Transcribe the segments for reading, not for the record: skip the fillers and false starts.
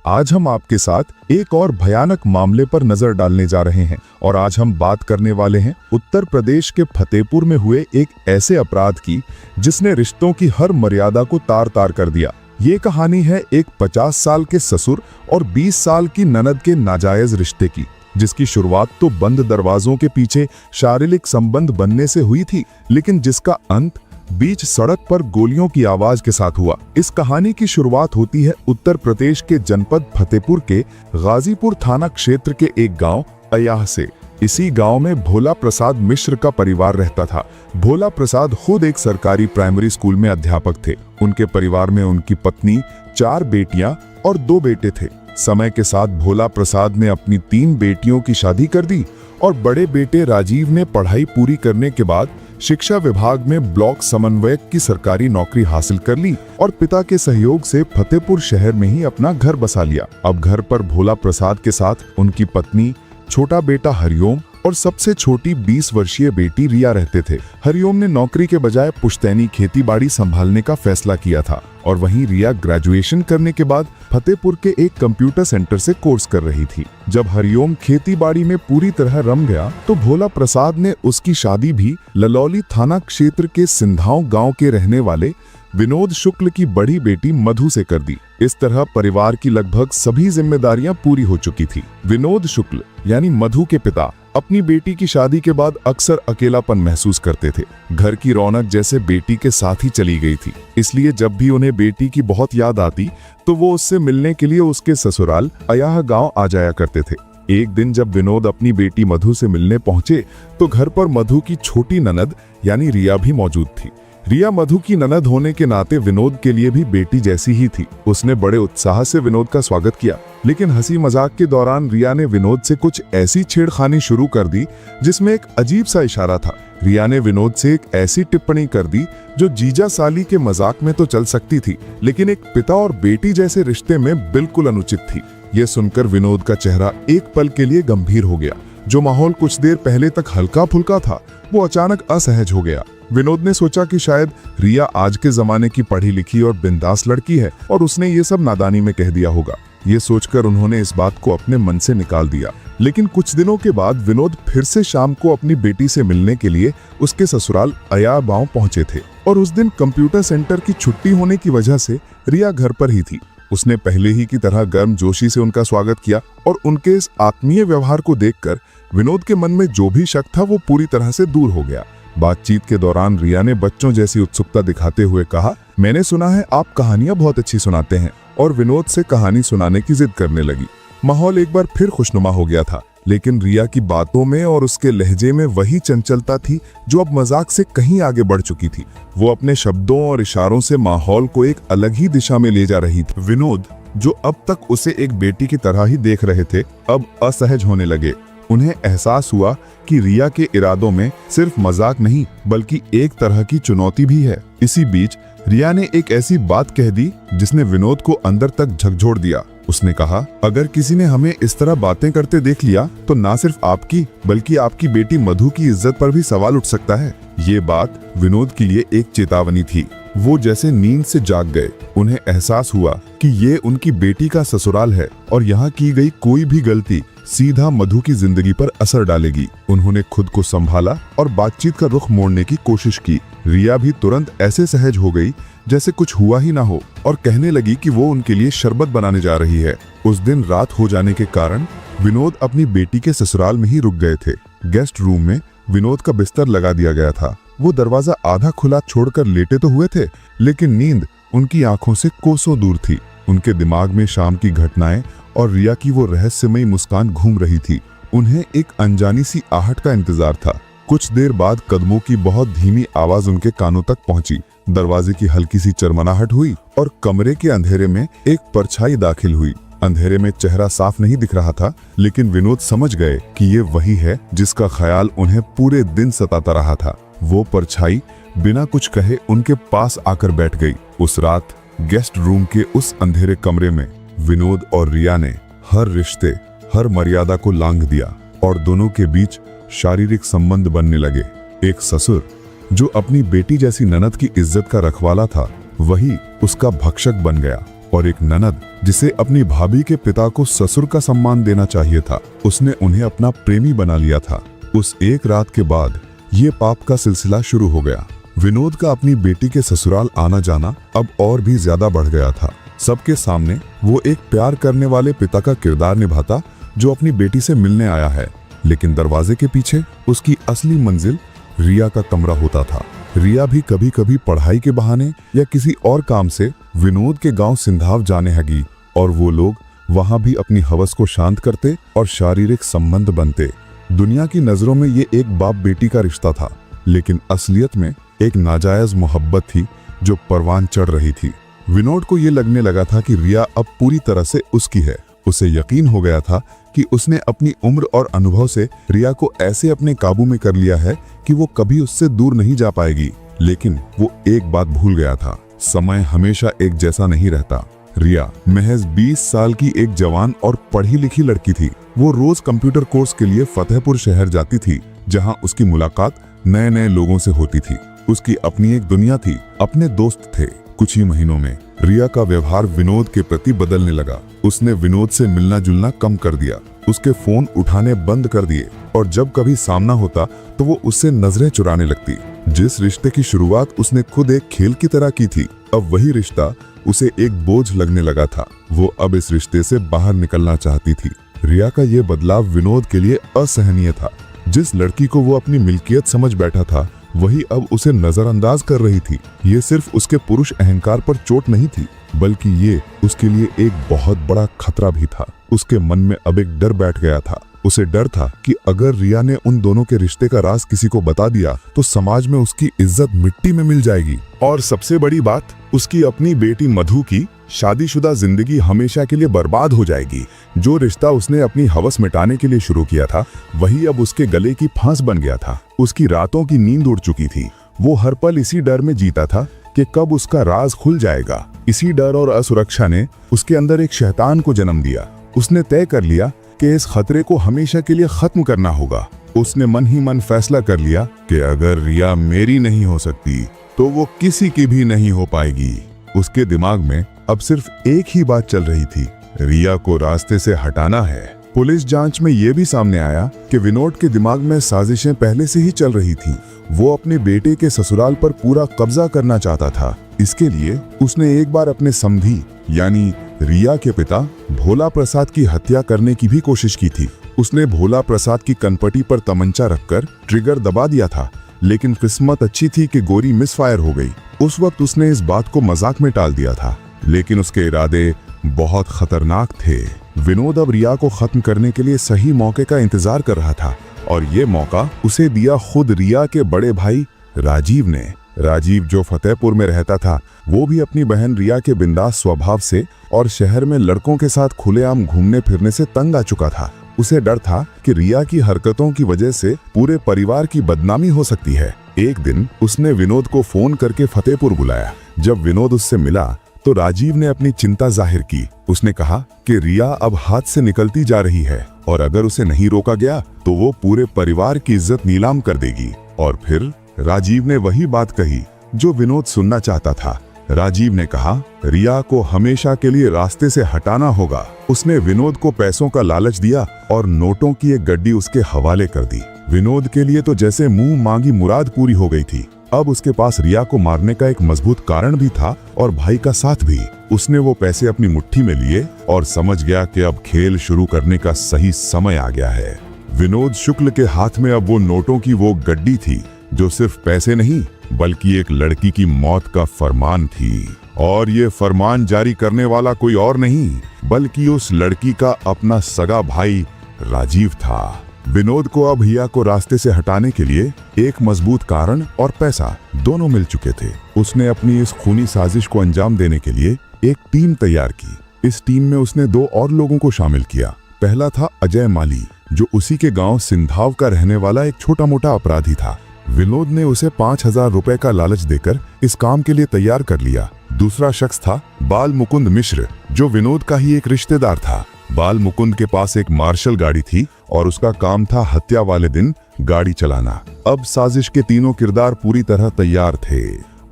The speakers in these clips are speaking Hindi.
आज हम आपके साथ एक और भयानक मामले पर नजर डालने जा रहे हैं और आज हम बात करने वाले हैं उत्तर प्रदेश के फतेहपुर में हुए एक ऐसे अपराध की जिसने रिश्तों की हर मर्यादा को तार-तार कर दिया। ये कहानी है एक 50 साल के ससुर और 20 साल की ननद के नाजायज रिश्ते की, जिसकी शुरुआत तो बंद दरवाजों के पीछे शारीरिक संबंध बनने से हुई थी, लेकिन जिसका अंत बीच सड़क पर गोलियों की आवाज के साथ हुआ। इस कहानी की शुरुआत होती है उत्तर प्रदेश के जनपद फतेहपुर के गाजीपुर थाना क्षेत्र के एक गांव अयाह से। इसी गांव में भोला प्रसाद मिश्र का परिवार रहता था। भोला प्रसाद खुद एक सरकारी प्राइमरी स्कूल में अध्यापक थे। उनके परिवार में उनकी पत्नी, 4 बेटियां और 2 बेटे थे। समय के साथ भोला प्रसाद ने अपनी 3 बेटियों की शादी कर दी और बड़े बेटे राजीव ने पढ़ाई पूरी करने के बाद शिक्षा विभाग में ब्लॉक समन्वयक की सरकारी नौकरी हासिल कर ली और पिता के सहयोग से फतेहपुर शहर में ही अपना घर बसा लिया। अब घर पर भोला प्रसाद के साथ उनकी पत्नी, छोटा बेटा हरिओम और सबसे छोटी 20 वर्षीय बेटी रिया रहते थे। हरिओम ने नौकरी के बजाय पुश्तैनी खेती-बाड़ी संभालने का फैसला किया था और वहीं रिया ग्रेजुएशन करने के बाद फतेहपुर के एक कंप्यूटर सेंटर से कोर्स कर रही थी। जब हरिओम खेती-बाड़ी में पूरी तरह रम गया तो भोला प्रसाद ने उसकी शादी भी ललौली थाना क्षेत्र के सिंधाओं गांव के रहने वाले विनोद शुक्ल की बड़ी बेटी मधु से कर दी। इस तरह परिवार की लगभग सभी जिम्मेदारियां पूरी हो चुकी थी। विनोद शुक्ल यानी मधु के पिता अपनी बेटी की शादी के बाद अक्सर अकेलापन महसूस करते थे। घर की रौनक जैसे बेटी के साथ ही चली गई थी, इसलिए जब भी उन्हें बेटी की बहुत याद आती तो वो उससे मिलने के लिए उसके ससुराल अयाह गांव आ जाया करते थे। एक दिन जब विनोद अपनी बेटी मधु से मिलने पहुंचे तो घर पर मधु की छोटी ननद यानी रिया भी मौजूद थी। रिया मधु की ननद होने के नाते विनोद के लिए भी बेटी जैसी ही थी। उसने बड़े उत्साह से विनोद का स्वागत किया, लेकिन हंसी मजाक के दौरान रिया ने विनोद से कुछ ऐसी छेड़खानी शुरू कर दी जिसमें एक अजीब सा इशारा था। रिया ने विनोद से एक ऐसी टिप्पणी कर दी जो जीजा साली के मजाक में तो चल सकती थी, लेकिन एक पिता और बेटी जैसे रिश्ते में बिल्कुल अनुचित थी। ये सुनकर विनोद का चेहरा एक पल के लिए गंभीर हो गया। जो माहौल कुछ देर पहले तक हल्का फुल्का था वो अचानक असहज हो गया। विनोद ने सोचा कि शायद रिया आज के जमाने की पढ़ी लिखी और बिंदास लड़की है और उसने ये सब नादानी में कह दिया होगा। ये सोचकर उन्होंने इस बात को अपने मन से निकाल दिया। लेकिन कुछ दिनों के बाद विनोद फिर से शाम को अपनी बेटी से मिलने के लिए उसके ससुराल अयाह गांव पहुंचे थे और उस दिन कंप्यूटर सेंटर की छुट्टी होने की वजह से रिया घर पर ही थी। उसने पहले ही की तरह गर्मजोशी से उनका स्वागत किया और उनके इस आत्मीय व्यवहार को देखकर विनोद के मन में जो भी शक था वो पूरी तरह से दूर हो गया। बातचीत के दौरान रिया ने बच्चों जैसी उत्सुकता दिखाते हुए कहा, मैंने सुना है आप कहानियां बहुत अच्छी सुनाते हैं, और विनोद से कहानी सुनाने की जिद करने लगी। माहौल एक बार फिर खुशनुमा हो गया था, लेकिन रिया की बातों में और उसके लहजे में वही चंचलता थी जो अब मजाक से कहीं आगे बढ़ चुकी थी। वो अपने शब्दों और इशारों से माहौल को एक अलग ही दिशा में ले जा रही थी। विनोद, जो अब तक उसे एक बेटी की तरह ही देख रहे थे, अब असहज होने लगे। उन्हें एहसास हुआ कि रिया के इरादों में सिर्फ मजाक नहीं बल्कि एक तरह की चुनौती भी है। इसी बीच रिया ने एक ऐसी बात कह दी जिसने विनोद को अंदर तक झकझोर दिया। उसने कहा, अगर किसी ने हमें इस तरह बातें करते देख लिया तो ना सिर्फ आपकी बल्कि आपकी बेटी मधु की इज्जत पर भी सवाल उठ सकता है। ये बात विनोद के लिए एक चेतावनी थी। वो जैसे नींद से जाग गए। उन्हें एहसास हुआ कि ये उनकी बेटी का ससुराल है और यहाँ की गई कोई भी गलती सीधा मधु की जिंदगी पर असर डालेगी। उन्होंने खुद को संभाला और बातचीत का रुख मोड़ने की कोशिश की। रिया भी तुरंत ऐसे सहज हो गई जैसे कुछ हुआ ही ना हो और कहने लगी कि वो उनके लिए शरबत बनाने जा रही है। उस दिन रात हो जाने के कारण विनोद अपनी बेटी के ससुराल में ही रुक गए थे। गेस्ट रूम में विनोद का बिस्तर लगा दिया गया था। वो दरवाजा आधा खुला छोड़कर लेटे तो हुए थे, लेकिन नींद उनकी आंखों से कोसों दूर थी। उनके दिमाग में शाम की घटनाएं और रिया की वो रहस्यमयी मुस्कान घूम रही थी। उन्हें एक अनजानी सी आहट का इंतजार था। कुछ देर बाद कदमों की बहुत धीमी आवाज उनके कानों तक पहुंची। दरवाजे की हल्की सी चरमराहट हुई और कमरे के अंधेरे में एक परछाई दाखिल हुई। अंधेरे में चेहरा साफ नहीं दिख रहा था, लेकिन विनोद समझ गए कि ये वही है जिसका ख्याल उन्हें पूरे दिन सताता रहा था। वो परछाई बिना कुछ कहे उनके पास आकर बैठ गई। उस रात गेस्ट रूम के उस अंधेरे कमरे में विनोद और रिया ने हर रिश्ते, हर मर्यादा को लांघ दिया और दोनों के बीच शारीरिक संबंध बनने लगे। एक ससुर जो अपनी बेटी जैसी ननद की इज्जत का रखवाला था, वही उसका भक्षक बन गया और एक ननद जिसे अपनी भाभी के पिता को ससुर का सम्मान देना चाहिए था, उसने उन्हें अपना प्रेमी बना लिया था। उस एक रात के बाद ये पाप का सिलसिला शुरू हो गया। विनोद का अपनी बेटी के ससुराल आना जाना अब और भी ज्यादा बढ़ गया था। सबके सामने वो एक प्यार करने वाले पिता का किरदार निभाता जो अपनी बेटी से मिलने आया है, लेकिन दरवाजे के पीछे उसकी असली मंजिल रिया का कमरा होता था। रिया भी कभी कभी पढ़ाई के बहाने या किसी और काम से विनोद के गांव सिंधाव जाने लगी और वो लोग वहां भी अपनी हवस को शांत करते और शारीरिक संबंध बनते। दुनिया की नजरों में ये एक बाप बेटी का रिश्ता था, लेकिन असलियत में एक नाजायज मोहब्बत थी जो परवान चढ़ रही थी। विनोद को ये लगने लगा था कि रिया अब पूरी तरह से उसकी है। उसे यकीन हो गया था कि उसने अपनी उम्र और अनुभव से रिया को ऐसे अपने काबू में कर लिया है कि वो कभी उससे दूर नहीं जा पाएगी। लेकिन वो एक बात भूल गया था, समय हमेशा एक जैसा नहीं रहता। रिया महज 20 साल की एक जवान और पढ़ी लिखी लड़की थी। वो रोज कंप्यूटर कोर्स के लिए फतेहपुर शहर जाती थी, जहां उसकी मुलाकात नए नए लोगों से होती थी। उसकी अपनी एक दुनिया थी, अपने दोस्त थे। कुछ ही महीनों में रिया का व्यवहार विनोद के प्रति बदलने लगा। उसने विनोद से मिलना जुलना कम कर दिया, उसके फोन उठाने बंद कर दिए और जब कभी सामना होता तो वो उससे नजरें चुराने लगती। जिस रिश्ते की शुरुआत उसने खुद एक खेल की तरह की थी, अब वही रिश्ता उसे एक बोझ लगने लगा था। वो अब इस रिश्ते से बाहर निकलना चाहती थी। रिया का ये बदलाव विनोद के लिए असहनीय था। जिस लड़की को वो अपनी मिल्कियत समझ बैठा था, वही अब उसे नजरअंदाज कर रही थी। ये सिर्फ उसके पुरुष अहंकार पर चोट नहीं थी, बल्कि ये उसके लिए एक बहुत बड़ा खतरा भी था। उसके मन में अब एक डर बैठ गया था। उसे डर था कि अगर रिया ने उन दोनों के रिश्ते का राज किसी को बता दिया तो समाज में उसकी इज्जत मिट्टी में मिल जाएगी। और सबसे बड़ी बात, उसकी अपनी बेटी मधु की शादीशुदा जिंदगी हमेशा के लिए बर्बाद हो जाएगी। जो रिश्ता उसने अपनी हवस मिटाने के लिए शुरू किया था, वही अब उसके गले की फांस बन गया था। उसकी रातों की नींद उड़ चुकी थी। वो हर पल इसी डर में जीता था कि कब उसका राज खुल जाएगा। इसी डर और असुरक्षा ने उसके अंदर एक शैतान को जन्म दिया। उसने तय कर लिया कि इस खतरे को हमेशा के लिए खत्म करना होगा। उसने मन ही मन फैसला कर लिया कि अगर रिया मेरी नहीं हो सकती तो वो किसी की भी नहीं हो पाएगी। उसके दिमाग में अब सिर्फ एक ही बात चल रही थी, रिया को रास्ते से हटाना है। पुलिस जांच में यह भी सामने आया कि विनोद के दिमाग में साजिशें पहले से ही चल रही थी। वो अपने बेटे के ससुराल पर पूरा कब्जा करना चाहता था। इसके लिए उसने एक बार अपने समधी यानी रिया के पिता भोला प्रसाद की हत्या करने की भी कोशिश की थी। उसने भोला प्रसाद की कनपटी पर तमंचा रखकर ट्रिगर दबा दिया था, लेकिन किस्मत अच्छी थी कि गोली मिसफायर हो गई। उस वक्त उसने इस बात को मजाक में टाल दिया था, लेकिन उसके इरादे बहुत खतरनाक थे। विनोद अब रिया को खत्म करने के लिए सही मौके का इंतजार कर रहा था, और ये मौका उसे दिया खुद रिया के बड़े भाई राजीव ने। राजीव जो फतेहपुर में रहता था, वो भी अपनी बहन रिया के बिंदास स्वभाव से और शहर में लड़कों के साथ खुलेआम घूमने फिरने से तंग आ चुका था। उसे डर था कि रिया की हरकतों की वजह से पूरे परिवार की बदनामी हो सकती है। एक दिन उसने विनोद को फोन करके फतेहपुर बुलाया। जब विनोद उससे मिला तो राजीव ने अपनी चिंता जाहिर की। उसने कहा कि रिया अब हाथ से निकलती जा रही है और अगर उसे नहीं रोका गया तो वो पूरे परिवार की इज्जत नीलाम कर देगी। और फिर राजीव ने वही बात कही जो विनोद सुनना चाहता था। राजीव ने कहा, रिया को हमेशा के लिए रास्ते से हटाना होगा। उसने विनोद को पैसों का लालच दिया और नोटों की एक गड्डी उसके हवाले कर दी। विनोद के लिए तो जैसे मुंह मांगी मुराद पूरी हो गई थी। अब उसके पास रिया को मारने का एक मजबूत कारण भी था और भाई का साथ भी। उसने वो पैसे अपनी मुट्ठी में लिए और समझ गया कि अब खेल शुरू करने का सही समय आ गया है। विनोद शुक्ल के हाथ में अब वो नोटों की वो गड्डी थी जो सिर्फ पैसे नहीं बल्कि एक लड़की की मौत का फरमान थी। और ये फरमान जारी करने वाला कोई और नहीं बल्कि उस लड़की का अपना सगा भाई राजीव था। विनोद को अब रिया को रास्ते से हटाने के लिए एक मजबूत कारण और पैसा दोनों मिल चुके थे। उसने अपनी इस खूनी साजिश को अंजाम देने के लिए एक टीम तैयार की। इस टीम में उसने 2 और लोगों को शामिल किया। पहला था अजय माली, जो उसी के गांव सिंधाव का रहने वाला एक छोटा मोटा अपराधी था। विनोद ने उसे 5000 रुपए का लालच देकर इस काम के लिए तैयार कर लिया। दूसरा शख्स था बाल मुकुंद मिश्र, जो विनोद का ही एक रिश्तेदार था। बाल मुकुंद के पास एक मार्शल गाड़ी थी और उसका काम था हत्या वाले दिन गाड़ी चलाना। अब साजिश के तीनों किरदार पूरी तरह तैयार थे।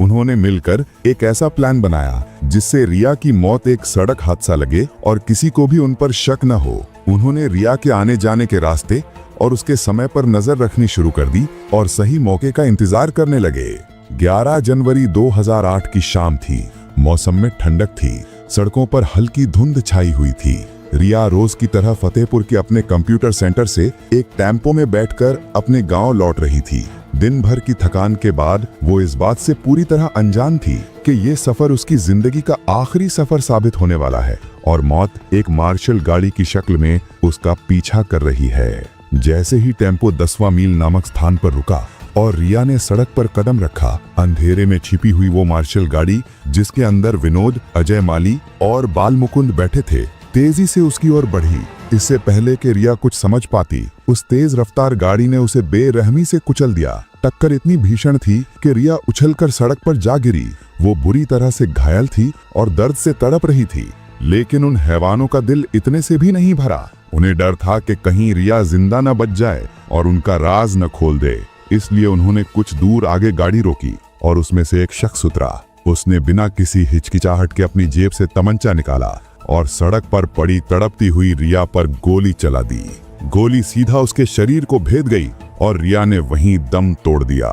उन्होंने मिलकर एक ऐसा प्लान बनाया जिससे रिया की मौत एक सड़क हादसा लगे और किसी को भी उन पर शक न हो। उन्होंने रिया के आने जाने के रास्ते और उसके समय पर नजर रखनी शुरू कर दी और सही मौके का इंतजार करने लगे। 11 जनवरी 2008 की शाम थी। मौसम में ठंडक थी, सड़कों पर हल्की धुंध छाई हुई थी। रिया रोज की तरह फतेहपुर के अपने कंप्यूटर सेंटर से एक टेम्पो में बैठकर अपने गांव लौट रही थी। दिन भर की थकान के बाद वो इस बात से पूरी तरह अनजान थी कि ये सफर उसकी जिंदगी का आखिरी सफर साबित होने वाला है और मौत एक मार्शल गाड़ी की शक्ल में उसका पीछा कर रही है। जैसे ही टेम्पो 10वां मील नामक स्थान पर रुका और रिया ने सड़क पर कदम रखा, अंधेरे में छिपी हुई वो मार्शल गाड़ी जिसके अंदर विनोद, अजय माली और बाल मुकुंद बैठे थे, तेजी से उसकी ओर बढ़ी। इससे पहले कि रिया कुछ समझ पाती, उस तेज रफ्तार गाड़ी ने उसे बेरहमी से कुचल दिया। टक्कर इतनी भीषण थी कि रिया उछलकर सड़क पर जा गिरी। वो बुरी तरह से घायल थी और दर्द से तड़प रही थी, लेकिन उन हैवानों का दिल इतने से भी नहीं भरा। उन्हें डर था कि कहीं रिया जिंदा न बच जाए और उनका राज न खोल दे। इसलिए उन्होंने कुछ दूर आगे गाड़ी रोकी और उसमें से एक शख्स उतरा। उसने बिना किसी हिचकिचाहट के अपनी जेब से तमंचा निकाला और सड़क पर पड़ी तड़पती हुई रिया पर गोली चला दी। गोली सीधा उसके शरीर को भेद गई और रिया ने वहीं दम तोड़ दिया।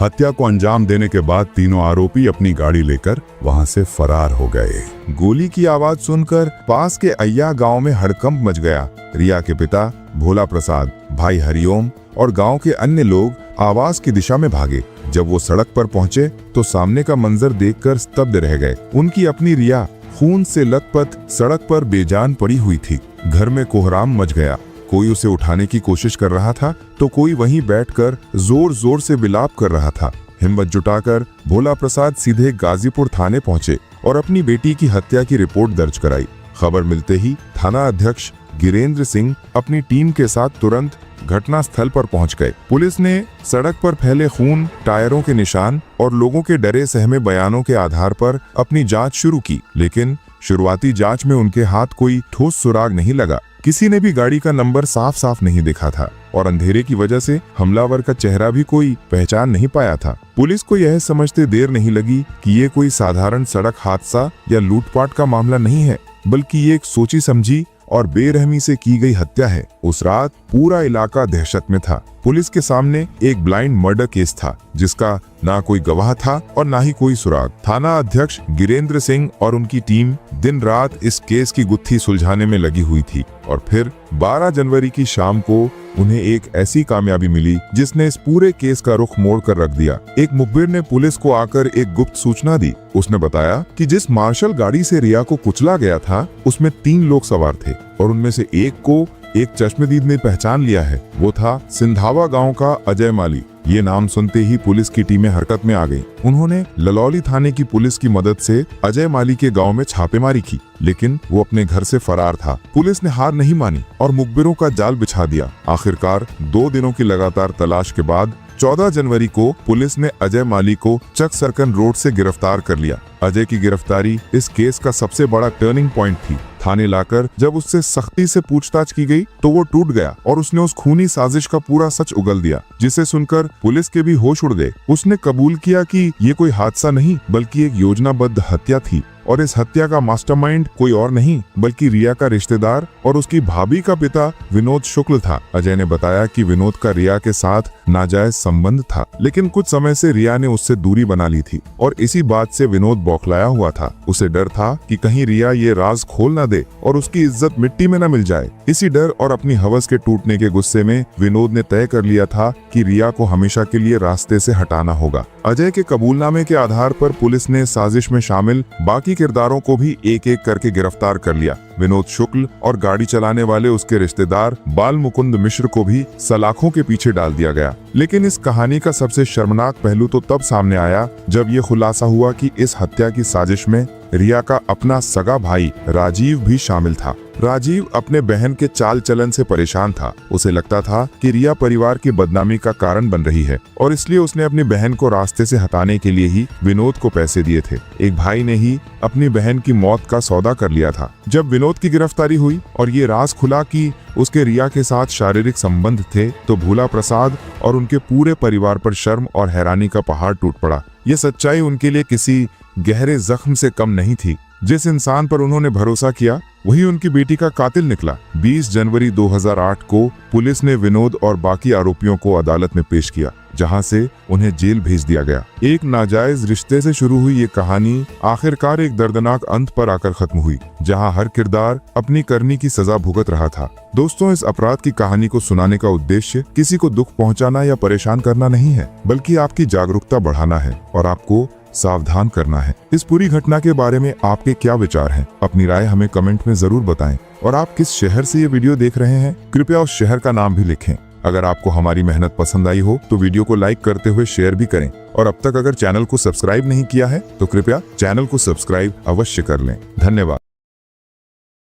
हत्या को अंजाम देने के बाद तीनों आरोपी अपनी गाड़ी लेकर वहां से फरार हो गए। गोली की आवाज सुनकर पास के अय्या गांव में हड़कंप मच गया। रिया के पिता भोला प्रसाद, भाई हरिओम और गांव के अन्य लोग आवाज की दिशा में भागे। जब वो सड़क पर पहुंचे तो सामने का मंजर देखकर स्तब्ध रह गए। उनकी अपनी रिया खून से लथपथ सड़क पर बेजान पड़ी हुई थी। घर में कोहराम मच गया। कोई उसे उठाने की कोशिश कर रहा था तो कोई वहीं बैठकर जोर जोर से विलाप कर रहा था। हिम्मत जुटाकर भोला प्रसाद सीधे गाजीपुर थाने पहुंचे और अपनी बेटी की हत्या की रिपोर्ट दर्ज कराई। खबर मिलते ही थाना अध्यक्ष गिरेंद्र सिंह अपनी टीम के साथ तुरंत घटना स्थल पर पहुंच गए। पुलिस ने सड़क पर फैले खून, टायरों के निशान और लोगों के डरे सहमे बयानों के आधार पर अपनी जांच शुरू की, लेकिन शुरुआती जांच में उनके हाथ कोई ठोस सुराग नहीं लगा। किसी ने भी गाड़ी का नंबर साफ साफ नहीं देखा था और अंधेरे की वजह से हमलावर का चेहरा भी कोई पहचान नहीं पाया था। पुलिस को यह समझते देर नहीं लगी कि ये कोई साधारण सड़क हादसा या लूटपाट का मामला नहीं है, बल्कि ये एक सोची समझी और बेरहमी से की गई हत्या है। उस रात पूरा इलाका दहशत में था। पुलिस के सामने एक ब्लाइंड मर्डर केस था जिसका ना कोई गवाह था और ना ही कोई सुराग। थाना अध्यक्ष गिरेंद्र सिंह और उनकी टीम दिन रात इस केस की गुत्थी सुलझाने में लगी हुई थी और फिर 12 जनवरी की शाम को उन्हें एक ऐसी कामयाबी मिली जिसने इस पूरे केस का रुख मोड़ कर रख दिया। एक मुखबिर ने पुलिस को आकर एक गुप्त सूचना दी। उसने बताया कि जिस मार्शल गाड़ी से रिया को कुचला गया था उसमें 3 लोग सवार थे और उनमें से एक को एक चश्मदीद ने पहचान लिया है। वो था सिंधावा गांव का अजय माली। ये नाम सुनते ही पुलिस की टीमें हरकत में आ गईं। उन्होंने ललौली थाने की पुलिस की मदद से अजय माली के गांव में छापेमारी की, लेकिन वो अपने घर से फरार था। पुलिस ने हार नहीं मानी और मुखबिरों का जाल बिछा दिया। आखिरकार 2 दिनों की लगातार तलाश के बाद 14 जनवरी को पुलिस ने अजय माली को चक सरकन रोड से गिरफ्तार कर लिया। अजय की गिरफ्तारी इस केस का सबसे बड़ा टर्निंग पॉइंट थी। थाने लाकर जब उससे सख्ती से पूछताछ की गई तो वो टूट गया और उसने उस खूनी साजिश का पूरा सच उगल दिया, जिसे सुनकर पुलिस के भी होश उड़ गए। उसने कबूल किया कि ये कोई हादसा नहीं बल्कि एक योजनाबद्ध हत्या थी और इस हत्या का मास्टरमाइंड कोई और नहीं बल्कि रिया का रिश्तेदार और उसकी भाभी का पिता विनोद शुक्ल था। अजय ने बताया कि विनोद का रिया के साथ नाजायज संबंध था, लेकिन कुछ समय से रिया ने उससे दूरी बना ली थी और इसी बात से विनोद बौखलाया हुआ था। उसे डर था कि कहीं रिया ये राज खोल न दे और उसकी इज्जत मिट्टी में न मिल जाए। इसी डर और अपनी हवस के टूटने के गुस्से में विनोद ने तय कर लिया था कि रिया को हमेशा के लिए रास्ते से हटाना होगा। अजय के कबूलनामे के आधार पर पुलिस ने साजिश में शामिल बाकी किरदारों को भी एक एक करके गिरफ्तार कर लिया। विनोद शुक्ल और गाड़ी चलाने वाले उसके रिश्तेदार बाल मुकुंद मिश्र को भी सलाखों के पीछे डाल दिया गया। लेकिन इस कहानी का सबसे शर्मनाक पहलू तो तब सामने आया जब ये खुलासा हुआ कि इस हत्या की साजिश में रिया का अपना सगा भाई राजीव भी शामिल था। राजीव अपने बहन के चाल चलन से परेशान था। उसे लगता था कि रिया परिवार की बदनामी का कारण बन रही है और इसलिए उसने अपनी बहन को रास्ते से हटाने के लिए ही विनोद को पैसे दिए थे। एक भाई ने ही अपनी बहन की मौत का सौदा कर लिया था। जब विनोद विनोद की गिरफ्तारी हुई और ये राज खुला कि उसके रिया के साथ शारीरिक संबंध थे, तो भोला प्रसाद और उनके पूरे परिवार पर शर्म और हैरानी का पहाड़ टूट पड़ा। ये सच्चाई उनके लिए किसी गहरे जख्म से कम नहीं थी। जिस इंसान पर उन्होंने भरोसा किया वही उनकी बेटी का कातिल निकला। 20 जनवरी 2008 को पुलिस ने विनोद और बाकी आरोपियों को अदालत में पेश किया, जहां से उन्हें जेल भेज दिया गया। एक नाजायज रिश्ते से शुरू हुई ये कहानी आखिरकार एक दर्दनाक अंत पर आकर खत्म हुई, जहां हर किरदार अपनी करनी की सजा भुगत रहा था। दोस्तों, इस अपराध की कहानी को सुनाने का उद्देश्य किसी को दुख पहुंचाना या परेशान करना नहीं है, बल्कि आपकी जागरूकता बढ़ाना है और आपको सावधान करना है। इस पूरी घटना के बारे में आपके क्या विचार हैं? अपनी राय हमें कमेंट में जरूर बताएं। और आप किस शहर से ये वीडियो देख रहे हैं, कृपया उस शहर का नाम भी लिखें। अगर आपको हमारी मेहनत पसंद आई हो तो वीडियो को लाइक करते हुए शेयर भी करें। और अब तक अगर चैनल को सब्सक्राइब नहीं किया है तो कृपया चैनल को सब्सक्राइब अवश्य कर लें। धन्यवाद।